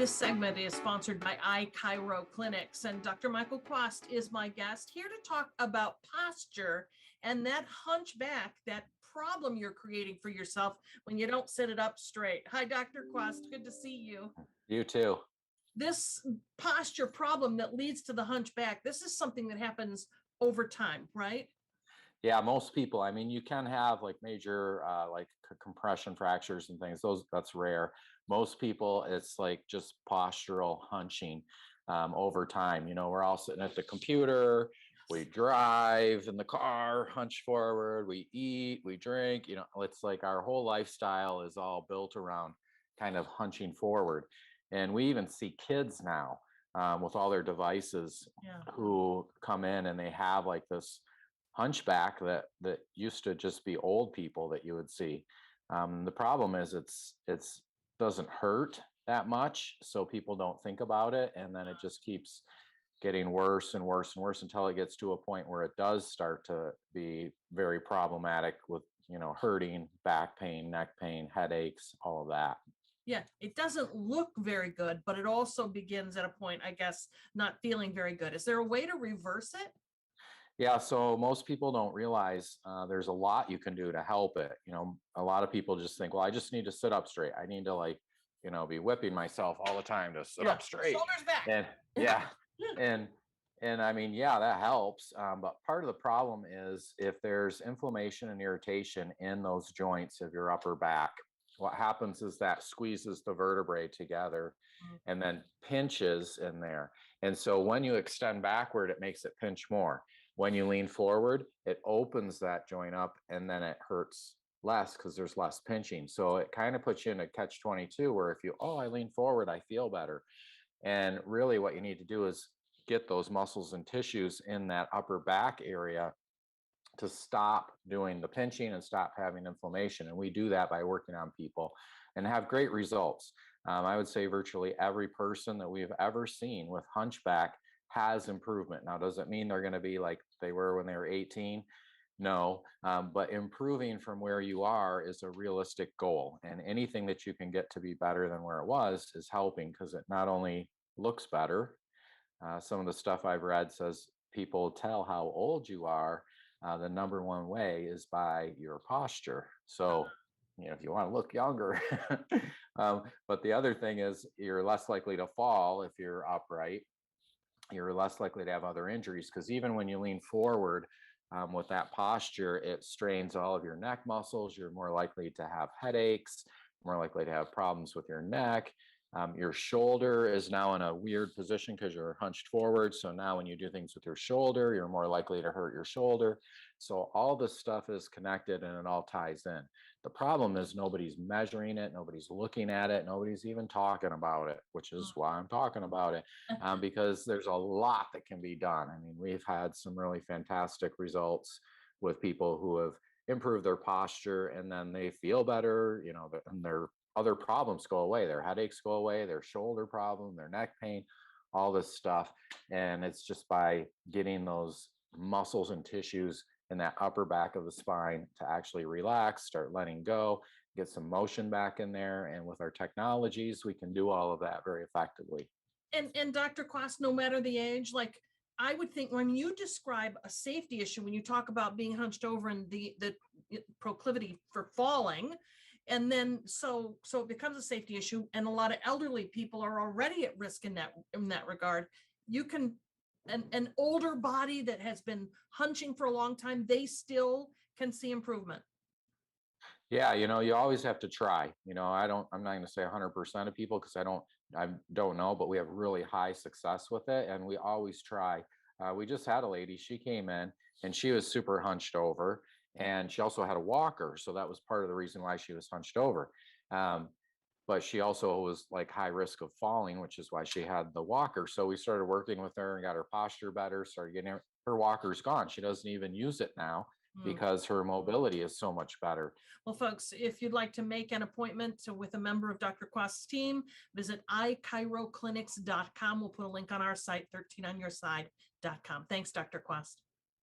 This segment is sponsored by iChiro Clinics, and Dr. Michael Kwast is my guest here to talk about posture and that hunchback, that problem you're creating for yourself when you don't sit it up straight. Hi, Dr. Kwast. Good to see you. You too. This posture problem that leads to the hunchback, this is something that happens over time, right? Yeah, most people, I mean, you can have like major compression fractures and things. That's rare. Most people, it's like just postural hunching over time. You know, we're all sitting at the computer, we drive in the car, hunch forward, we eat, we drink. You know, it's like our whole lifestyle is all built around kind of hunching forward. And we even see kids now with all their devices who come in and they have like this hunchback that used to just be old people that you would see. The problem is it's doesn't hurt that much, so people don't think about it, and then it just keeps getting worse and worse and worse until it gets to a point where it does start to be very problematic with, you know, hurting, back pain, neck pain, headaches, all of that. Yeah, it doesn't look very good, but it also begins at a point, I guess, not feeling very good. Is there a way to reverse it? Yeah, so most people don't realize there's a lot you can do to help it. You know, a lot of people just think, well, I just need to sit up straight. I need to, like, you know, be whipping myself all the time to sit up straight. Shoulders back. And yeah, and I mean, yeah, that helps. But part of the problem is if there's inflammation and irritation in those joints of your upper back, what happens is that squeezes the vertebrae together and then pinches in there. And so when you extend backward, it makes it pinch more. When you lean forward, it opens that joint up and then it hurts less because there's less pinching. So it kind of puts you in a catch-22 where if you, oh, I lean forward, I feel better. And really what you need to do is get those muscles and tissues in that upper back area to stop doing the pinching and stop having inflammation. And we do that by working on people and have great results. I would say virtually every person that we've ever seen with hunchback has improvement. Now, does it mean they're going to be like they were when they were 18? No, but improving from where you are is a realistic goal. And anything that you can get to be better than where it was is helping, because it not only looks better, some of the stuff I've read says people tell how old you are. The number one way is by your posture. So, you know, if you want to look younger, but the other thing is you're less likely to fall if you're upright. You're less likely to have other injuries, because even when you lean forward with that posture, it strains all of your neck muscles. You're more likely to have headaches, more likely to have problems with your neck. Your shoulder is now in a weird position because you're hunched forward. So now when you do things with your shoulder, you're more likely to hurt your shoulder. So all this stuff is connected and it all ties in. The problem is nobody's measuring it. Nobody's looking at it. Nobody's even talking about it, which is why I'm talking about it, because there's a lot that can be done. I mean, we've had some really fantastic results with people who have improved their posture and then they feel better, you know, and their other problems go away. Their headaches go away, their shoulder problem, their neck pain, all this stuff. And it's just by getting those muscles and tissues in that upper back of the spine to actually relax, start letting go, get some motion back in there. And with our technologies, we can do all of that very effectively. And Dr. Kwast, no matter the age, like I would think when you describe a safety issue, when you talk about being hunched over and the proclivity for falling, and then so it becomes a safety issue, and a lot of elderly people are already at risk in that regard. You can an older body that has been hunching for a long time, they still can see improvement. Yeah, you know, you always have to try. You know, I'm not going to say 100% of people because I don't know, but we have really high success with it, and we always try. We just had a lady, she came in and she was super hunched over, and she also had a walker, so that was part of the reason why she was hunched over. But she also was like high risk of falling, which is why she had the walker. So we started working with her and got her posture better, started getting her walker's gone. She doesn't even use it now because her mobility is so much better. Well, folks, if you'd like to make an appointment with a member of Dr. Kwast's team, visit iChiroclinics.com. We'll put a link on our site, 13onyourside.com. Thanks, Dr. Kwast.